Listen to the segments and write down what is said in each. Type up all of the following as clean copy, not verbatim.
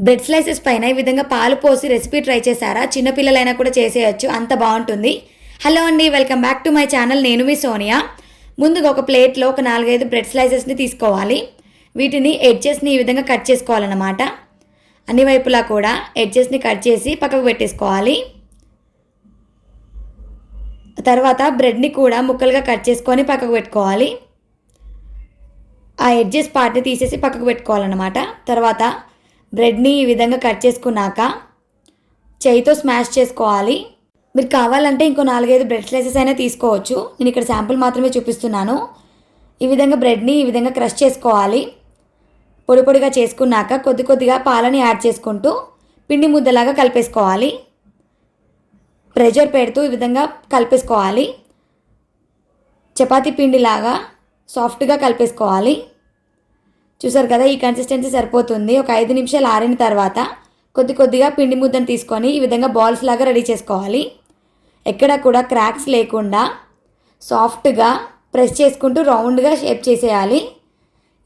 Bread slices పైన ఈ విధంగా పాలు పోసి రెసిపీ ట్రై చేశారా? చిన్నపిల్లలైనా కూడా చేసేయచ్చు, అంత బాగుంటుంది. హలో అండి, welcome back to my channel. నేను మీ సోనియా. ముందుగా ఒక ప్లేట్లో ఒక 4-5 బ్రెడ్ స్లైసెస్ని తీసుకోవాలి. వీటిని ఎడ్జెస్ని ఈ విధంగా కట్ చేసుకోవాలన్నమాట. అన్ని వైపులా కూడా ఎడ్జెస్ని కట్ చేసి పక్కకు పెట్టేసుకోవాలి. తర్వాత బ్రెడ్ని కూడా ముక్కలుగా కట్ చేసుకొని పక్కకు పెట్టుకోవాలి. ఆ ఎడ్జెస్ పార్ట్ని తీసేసి పక్కకు పెట్టుకోవాలన్నమాట. తర్వాత బ్రెడ్ని ఈ విధంగా కట్ చేసుకున్నాక చేయితో స్మాష్ చేసుకోవాలి. మీరు కావాలంటే ఇంకో 4-5 బ్రెడ్ స్లైసెస్ అయినా తీసుకోవచ్చు. నేను ఇక్కడ శాంపుల్ మాత్రమే చూపిస్తున్నాను. ఈ విధంగా బ్రెడ్ని ఈ విధంగా క్రష్ చేసుకోవాలి. పొడి పొడిగా చేసుకున్నాక కొద్ది కొద్దిగా పాలని యాడ్ చేసుకుంటూ పిండి ముద్దలాగా కలిపేసుకోవాలి. ప్రెషర్ పెడుతూ ఈ విధంగా కలిపేసుకోవాలి. చపాతీ పిండిలాగా సాఫ్ట్గా కలిపేసుకోవాలి. చూసారు కదా, ఈ కన్సిస్టెన్సీ సరిపోతుంది. ఒక 5 నిమిషాలు ఆరిన తర్వాత కొద్ది కొద్దిగా పిండి ముద్దను తీసుకొని ఈ విధంగా బాల్స్ లాగా రెడీ చేసుకోవాలి. ఎక్కడ కూడా క్రాక్స్ లేకుండా సాఫ్ట్గా ప్రెస్ చేసుకుంటూ రౌండ్గా షేప్ చేసేయాలి.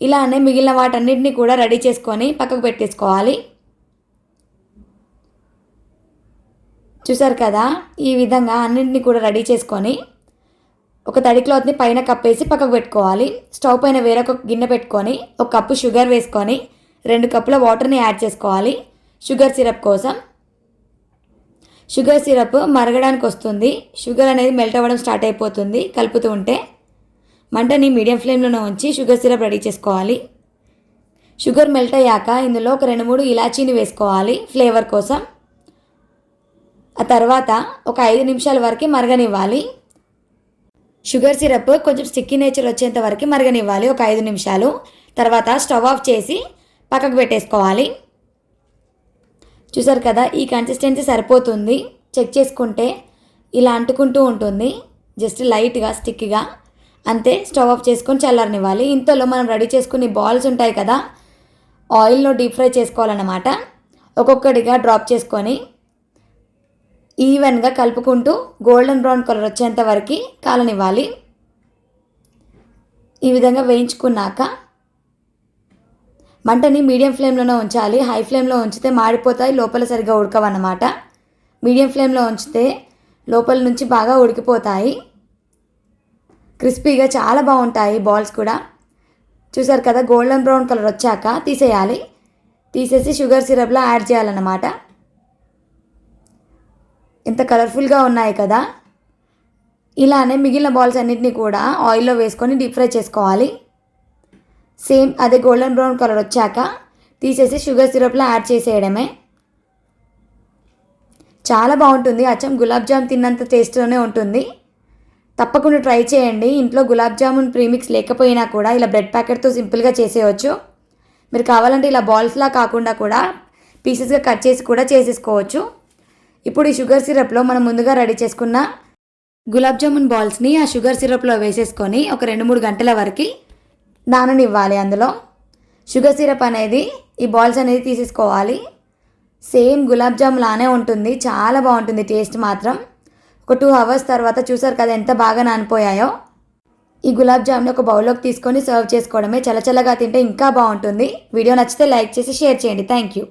ఇలానే మిగిలిన వాటన్నిటిని కూడా రెడీ చేసుకొని పక్కకు పెట్టేసుకోవాలి. చూసారు కదా, ఈ విధంగా అన్నింటినీ కూడా రెడీ చేసుకొని ఒక తడి క్లాత్ని పైన కప్పేసి పక్కకు పెట్టుకోవాలి. స్టవ్ పైన వేరొక గిన్నె పెట్టుకొని 1 కప్పు షుగర్ వేసుకొని 2 కప్పుల వాటర్ని యాడ్ చేసుకోవాలి. షుగర్ సిరప్ కోసం. షుగర్ సిరప్ మరగడానికి వస్తుంది. షుగర్ అనేది మెల్ట్ అవ్వడం స్టార్ట్ అయిపోతుంది. కలుపుతూ ఉంటే మంటని మీడియం ఫ్లేమ్లోనే ఉంచి షుగర్ సిరప్ రెడీ చేసుకోవాలి. షుగర్ మెల్ట్ అయ్యాక ఇందులో ఒక 2-3 ఇలాచీని వేసుకోవాలి ఫ్లేవర్ కోసం. ఆ తర్వాత ఒక 5 నిమిషాల వరకు మరగనివ్వాలి. షుగర్ సిరప్ కొంచెం స్టిక్కీ నేచర్ వచ్చేంత వరకు మరగనివ్వాలి ఒక 5 నిమిషాలు. తర్వాత స్టవ్ ఆఫ్ చేసి పక్కకు పెట్టేసుకోవాలి. చూసారు కదా, ఈ కన్సిస్టెన్సీ సరిపోతుంది. చెక్ చేసుకుంటే ఇలా అంటుకుంటూ ఉంటుంది, జస్ట్ లైట్గా స్టిక్గా, అంతే. స్టవ్ ఆఫ్ చేసుకొని చల్లారనివ్వాలి. ఇంతలో మనం రెడీ చేసుకుని బాల్స్ ఉంటాయి కదా, ఆయిల్లో డీప్ ఫ్రై చేసుకోవాలన్నమాట. ఒక్కొక్కటిగా డ్రాప్ చేసుకొని ఈవెన్గా కలుపుకుంటూ గోల్డెన్ బ్రౌన్ కలర్ వచ్చేంత వరకు కాలనివ్వాలి. ఈ విధంగా వేయించుకున్నాక మంటని మీడియం ఫ్లేమ్లోనే ఉంచాలి. హై ఫ్లేమ్లో ఉంచితే మాడిపోతాయి, లోపల సరిగ్గా ఉడకవన్నమాట. మీడియం ఫ్లేమ్లో ఉంచితే లోపల నుంచి బాగా ఉడికిపోతాయి. క్రిస్పీగా చాలా బాగుంటాయి బాల్స్ కూడా. చూసారు కదా, గోల్డెన్ బ్రౌన్ కలర్ వచ్చాక తీసేయాలి. తీసేసి షుగర్ సిరప్లో యాడ్ చేయాలన్నమాట. ఎంత కలర్ఫుల్గా ఉన్నాయి కదా. ఇలానే మిగిలిన బాల్స్ అన్నిటినీ కూడా ఆయిల్లో వేసుకొని డీప్ ఫ్రై చేసుకోవాలి. సేమ్ అదే గోల్డెన్ బ్రౌన్ కలర్ వచ్చాక తీసేసి షుగర్ సిరప్లో యాడ్ చేసేయడమే. చాలా బాగుంటుంది. అచ్చం గులాబ్ జామ్ తిన్నంత టేస్ట్లోనే ఉంటుంది. తప్పకుండా ట్రై చేయండి. ఇంట్లో గులాబ్ జామున్ ప్రీమిక్స్ లేకపోయినా కూడా ఇలా బ్రెడ్ ప్యాకెట్తో సింపుల్గా చేసేయచ్చు. మీరు కావాలంటే ఇలా బాల్స్లా కాకుండా కూడా పీసెస్గా కట్ చేసి కూడా చేసేసుకోవచ్చు. ఇప్పుడు ఈ షుగర్ సిరప్లో మనం ముందుగా రెడీ చేసుకున్న గులాబ్ జామున్ బాల్స్ని ఆ షుగర్ సిరప్లో వేసేసుకొని ఒక 2-3 గంటల వరకు నాననివ్వాలి. అందులో షుగర్ సిరప్ అనేది ఈ బాల్స్ అనేది తీసేసుకోవాలి. సేమ్ గులాబ్ జామ్ లానే ఉంటుంది, చాలా బాగుంటుంది టేస్ట్ మాత్రం. ఒక 2 అవర్స్ తర్వాత చూసారు కదా ఎంత బాగా నానిపోయాయో. ఈ గులాబ్ జామ్ని ఒక బౌల్లోకి తీసుకొని సర్వ్ చేసుకోవడమే. చల్లచల్లగా తింటే ఇంకా బాగుంటుంది. వీడియో నచ్చితే లైక్ చేసి షేర్ చేయండి. Thank you.